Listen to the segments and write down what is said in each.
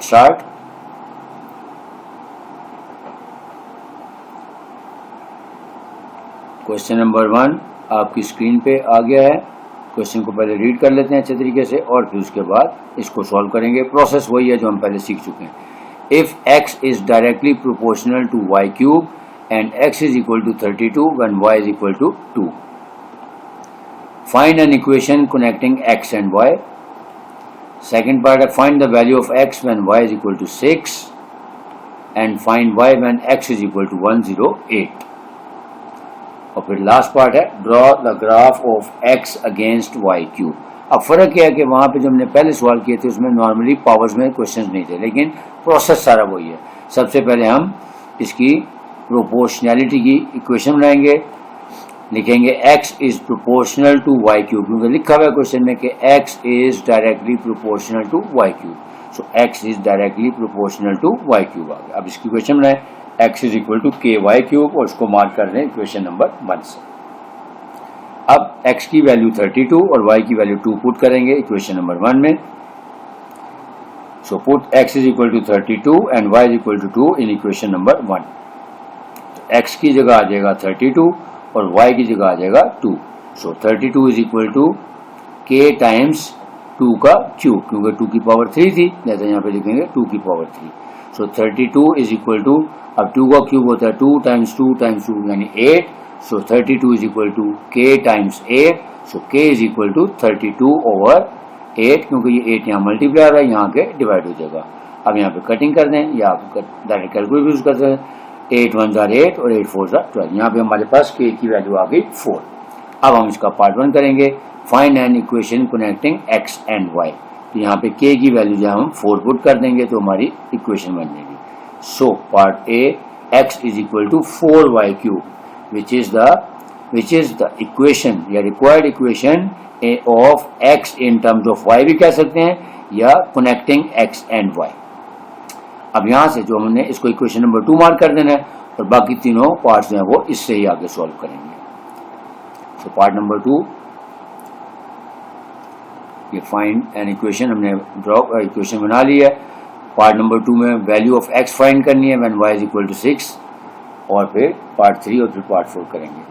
Start. Question number 1 आपकी screen पे आ गया है। क्वेश्चन को पहले रीड कर लेते हैं अच्छे तरीके से और फिर उसके बाद इसको सॉल्व करेंगे। प्रोसेस वही है जो हम पहले सीख चुके हैं। If x is directly proportional to y cube and x is equal to 32 when y is equal to 2, find an equation connecting x and y। Second part है find the value of x when y is equal to 6 and find y when x is equal to 108। और फिर last part है draw the graph of x against y cube. अब फर्क क्या है कि वहां पे जो हमने पहले सवाल किए थे उसमें नॉर्मली पावर्स में क्वेश्चंस नहीं थे, लेकिन प्रोसेस सारा वही है। सबसे पहले हम इसकी प्रोपोर्शनैलिटी की इक्वेशन बनाएंगे, लिखेंगे x is proportional to y cube, क्योंकि लिखा हुआ है क्वेश्चन में कि x is directly proportional to y cube. So x is directly proportional to y cube आ गया। अब इसकी इक्वेशन बनाए x is equal to k y cube और उसको मार्क कर दें इक्वेशन नंबर 1 से। अब x की वैल्यू 32 और y की वैल्यू 2 पुट करेंगे इक्वेशन नंबर 1 में। So put x is equal to 32 and y is equal to 2 in equation number 1। तो x की जगह आ जाएगा 32 और y की जगह आ जाएगा 2। So 32 is equal to k times 2 का क्यूब, क्योंकि 2 की पावर 3 थी, जैसे यहाँ पे लिखेंगे 2 की power 3। So 32 is equal to, अब 2 का क्यूब होता है 2 टाइम्स 2 टाइम्स 2 यानी 8। So 32 is equal to k times 8। So k is equal to 32 over 8, क्योंकि ये 8 यहाँ मल्टीप्लाई है, यहाँ के डिवाइड हो जाएगा। अब यहाँ पे कटिंग कर दें या आप डायरेक्ट कैलकुलेटर यूज कर सकते हैं। 8 1 जार 8 और 8 4 जार 12। यहाँ पे हमारे पास k की वैल्यू आ गई 4। अब हम इसका पार्ट 1 करेंगे, find an equation connecting x and y। तो यहाँ पे k की वैल्यू जो हम 4 पुट कर देंगे तो हमारी इक्वेशन बन जाएगी। So part A x is equal to 4y cube which is the equation या required equation of x in terms of y भी कह सकते हैं या connecting x and y। अब यहां से जो हमने इसको इक्वेशन नंबर 2 मार्क कर देना है और बाकी तीनों पार्ट्स जो है वो इससे ही आगे सॉल्व करेंगे। सो पार्ट नंबर 2 ये फाइंड एन इक्वेशन, हमने ड्रॉ इक्वेशन बना ली है। पार्ट नंबर 2 में वैल्यू ऑफ x फाइंड करनी है when y is equal to 6 और फिर पार्ट 3 और फिर पार्ट 4 करेंगे।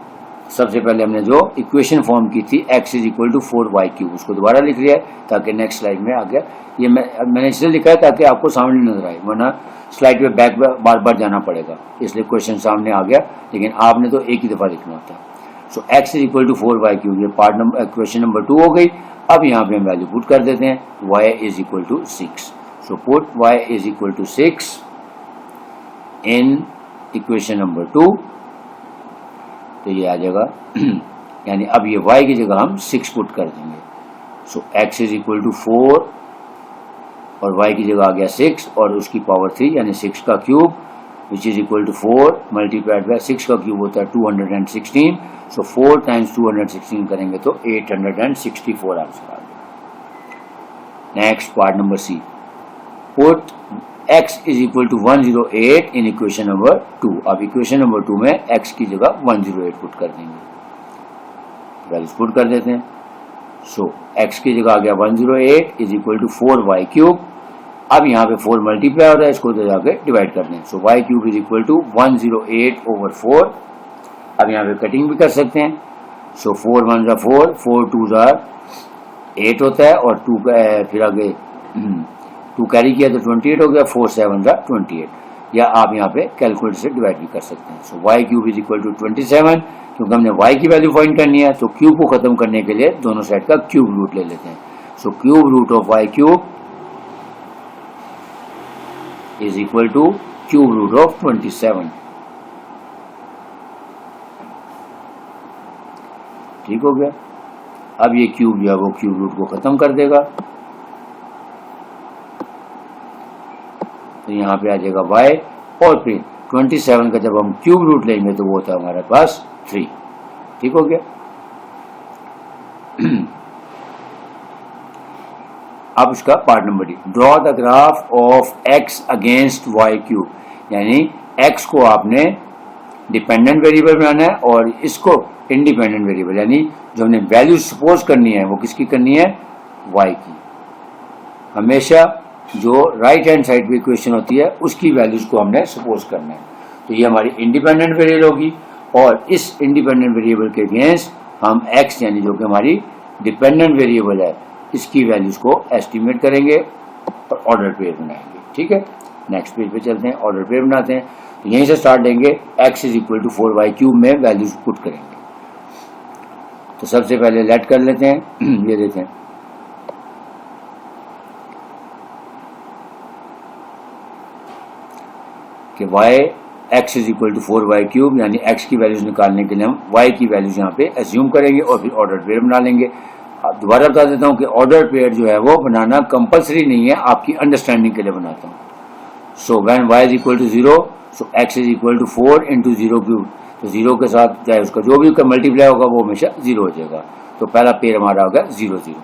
सबसे पहले हमने जो इक्वेशन फॉर्म की थी x is equal to 4y cube, उसको दोबारा लिख लिया है ताकि नेक्स्ट स्लाइड में आ गया। ये मैंने इसलिए लिखा है ताकि आपको सामने नजर आए, वरना स्लाइड पे बैक बार बार जाना पड़ेगा, इसलिए क्वेश्चन सामने आ गया, लेकिन आपने तो एक ही दफा लिखना होता है। So x is equal to 4y cube, ये पार्ट नंबर क्वेश्चन नंबर 2 हो गई। अब यहाँ पे हम वैल्यू पुट कर देते हैं, y is equal to 6। So put y is equal to 6 in equation number 2, तो ये आ जाएगा यानी अब ये y की जगह हम 6 पुट कर देंगे। सो x इज इक्वल टू 4 और y की जगह आ गया 6 और उसकी पावर 3 यानी 6 का cube which is equal to 4 multiplied by 6 का क्यूब होता है 216। सो 4 टाइम्स 216 करेंगे तो 864 आंसर आ गया। Next part number C, put x is equal to 108 in equation number 2। अब इक्वेशन नंबर 2 में x की जगह 108 पुट कर देंगे, वैल्यूज पुट कर देते हैं। सो x की जगह आ गया 108 is equal to 4y cube. अब यहाँ पे 4 मल्टीप्लाई हो रहा है, इसको तो जाके डिवाइड कर दें। So y cube is equal to 108 over 4। अब यहाँ पे कटिंग भी कर सकते हैं। सो 4 1 जा 4, 4 2 जा 8 होता है और 2 फिर आगे 2 कैरी किया तो 28 हो गया, 4 7 जा 28, या आप यहाँ पे कैलकुलेटर से डिवाइड भी कर सकते हैं। So y cube is equal to 27, क्योंकि हमने y की वैल्यू फाइंड करनी है तो क्यूब को खत्म करने के लिए दोनों साइड का क्यूब रूट ले लेते हैं। So cube root of y cube is equal to cube root of 27। ठीक हो गया। अब ये क्यूब जो है वो क्यूब रूट को खत्म कर देगा, तो यहाँ पे आ जाएगा y और फिर 27 का जब हम क्यूब रूट लेंगे तो वो होता है हमारे पास 3। ठीक हो गया। अब इसका part number D, draw the graph of x against y cube, यानी x को आपने डिपेंडेंट वेरिएबल बनाना है और इसको इंडिपेंडेंट वेरिएबल, यानी जो हमने वैल्यू सपोज करनी है वो किसकी करनी है, y की। हमेशा जो राइट हैंड साइड पे इक्वेशन होती है उसकी वैल्यूज को हमने सपोज करना है। तो ये हमारी इंडिपेंडेंट वेरिएबल होगी और इस इंडिपेंडेंट वेरिएबल के अगेंस्ट हम x यानी जो कि हमारी डिपेंडेंट वेरिएबल है इसकी वैल्यूज को एस्टिमेट करेंगे और ऑर्डर पेयर बनाएंगे। ठीक है, नेक्स्ट पेज पे चलते हैं, ऑर्डर पेयर बनाते हैं। तो यहीं से स्टार्ट लेंगे, x is equal to 4y³ में वैल्यूज पुट करेंगे। तो सबसे पहले लेट कर लेते हैं ये देते हैं कि x is equal to 4y³ यानी x की वैल्यूज निकालने के लिए हम y की वैल्यूज यहाँ पे एज्यूम करेंगे और फिर ऑर्डर पेयर बना लेंगे। अब दोबारा बता देता हूँ कि ऑर्डर पेयर जो है वो बनाना कंपलसरी नहीं है, आपकी अंडरस्टैंडिंग के लिए बनाता हूँ। So when y is equal to 0 so x is equal to 4 into 0³। तो 0 के साथ चाहे उसका जो भी मल्टीप्लाई होगा वो हमेशा 0 हो जाएगा। तो पहला पेयर हमारा होगा 0 0।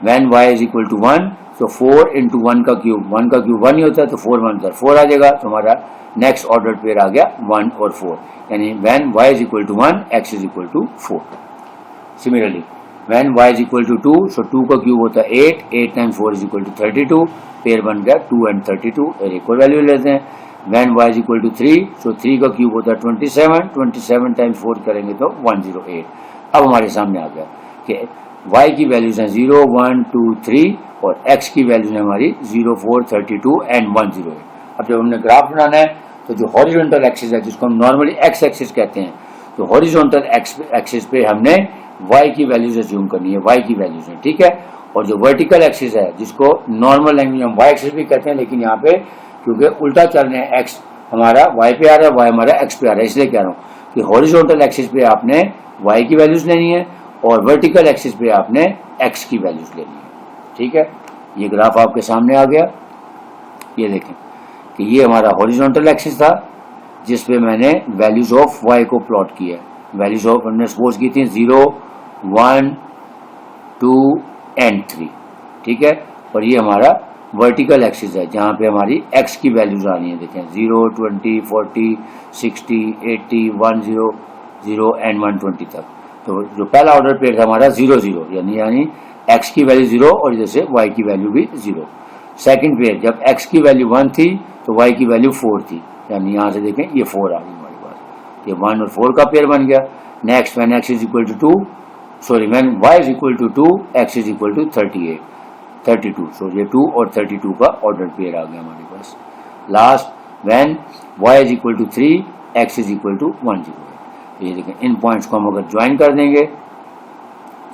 When y is equal to 1 तो 4 इंटू 1 का क्यूब, 1 का क्यूब 1 ही होता है तो 4 1 4 आ जाएगा। तो हमारा नेक्स्ट ऑर्डर पेयर आ गया 1 और 4 यानी when y is equal to 1 x is equal to 4। Similarly when y is equal to 2 so 2 का क्यूब होता है 8, 8 times 4 is equal to 32। Pair बन गया 2 एंड 32। एक और वैल्यू लेते हैं, when y is equal to 3 so 3 का क्यूब होता है 27, 27 टाइम्स 4 करेंगे तो 108। अब हमारे सामने आ गया कि y की वैल्यूज हैं 0 1 2 3 और x की वैल्यूज है हमारी 0 4 32 एंड 108। अब जब हमने ग्राफ बनाना है तो जो हॉरिजॉन्टल एक्सिस है जिसको हम नॉर्मली x एक्सिस कहते हैं, तो हॉरिजॉन्टल एक्सिस पे हमने y की वैल्यूज अज्यूम करनी है, y की वैल्यूज है। ठीक है, और जो वर्टिकल एक्सिस है जिसको नॉर्मल लैंग्वेज में y एक्सिस भी कहते हैं, लेकिन यहाँ पे क्योंकि उल्टा चल रहे हैं, x हमारा y पे आ रहा है, y हमारा x पे आ रहा है, इसलिए कह रहा हूँ कि हॉरिजॉन्टल एक्सिस पे आपने y की वैल्यूज लेनी है और वर्टिकल एक्सिस पे आपने x की वैल्यूज लेनी है। ठीक है, ये ग्राफ आपके सामने आ गया। ये देखें कि ये हमारा हॉरिजॉन्टल एक्सिस था जिसपे मैंने वैल्यूज ऑफ y को प्लॉट किया। वैल्यूज ऑफ हमने सपोज की थी 0 1 2 एंड 3। ठीक है, और ये हमारा वर्टिकल एक्सिस है जहां पे हमारी x की वैल्यूज आ रही है। देखें 0 20 40 60 80 10 0 एंड 120 तक। तो जो पहला ऑर्डर पेयर था हमारा 0 0 यानी x की वैल्यू 0 और जैसे y की वैल्यू भी 0। सेकंड पेयर जब x की वैल्यू 1 थी तो y की वैल्यू 4 थी, यानी यहां से देखें ये 4 आ गई हमारे पास, ये 1 और 4 का पेयर बन गया। Next when x is equal to 2 sorry when y is equal to 2 x is equal to 32। So ये 2 और 32 का ऑर्डर पेयर आ गया हमारे पास। Last when y is equal to 3 x is equal to 1 ये देखें, इन पॉइंट्स को हम अगर ज्वाइन कर देंगे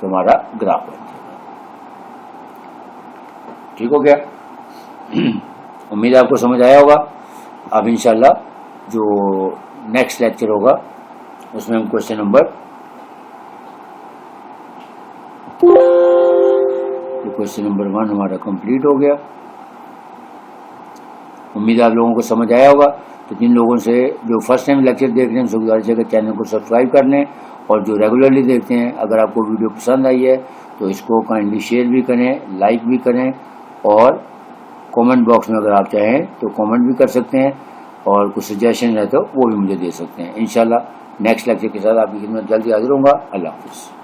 तो हमारा ग्राफ बन जाएगा। ठीक हो गया, उम्मीद है आपको समझ आया होगा। अब इंशाल्लाह जो नेक्स्ट लेक्चर होगा उसमें हम क्वेश्चन नंबर 1 हमारा कंप्लीट हो गया। उम्मीद है आप लोगों को समझ आया होगा। तो जिन लोगों से जो फर्स्ट टाइम लेक्चर देख रहे हैं उनसे गुजारिश है कि चैनल को सब्सक्राइब कर लें, और जो रेगुलरली देखते हैं अगर आपको वीडियो पसंद आई है तो इसको काइंडली शेयर भी करें, लाइक भी करें, और कमेंट बॉक्स में अगर आप चाहें तो कमेंट भी कर सकते हैं, और कुछ सजेशन है तो वो भी मुझे दे सकते हैं। इंशाल्लाह नेक्स्ट लेक्चर के साथ आपकी खिदमत जल्दी हाजिर होऊंगा। अल्लाह हाफिज़।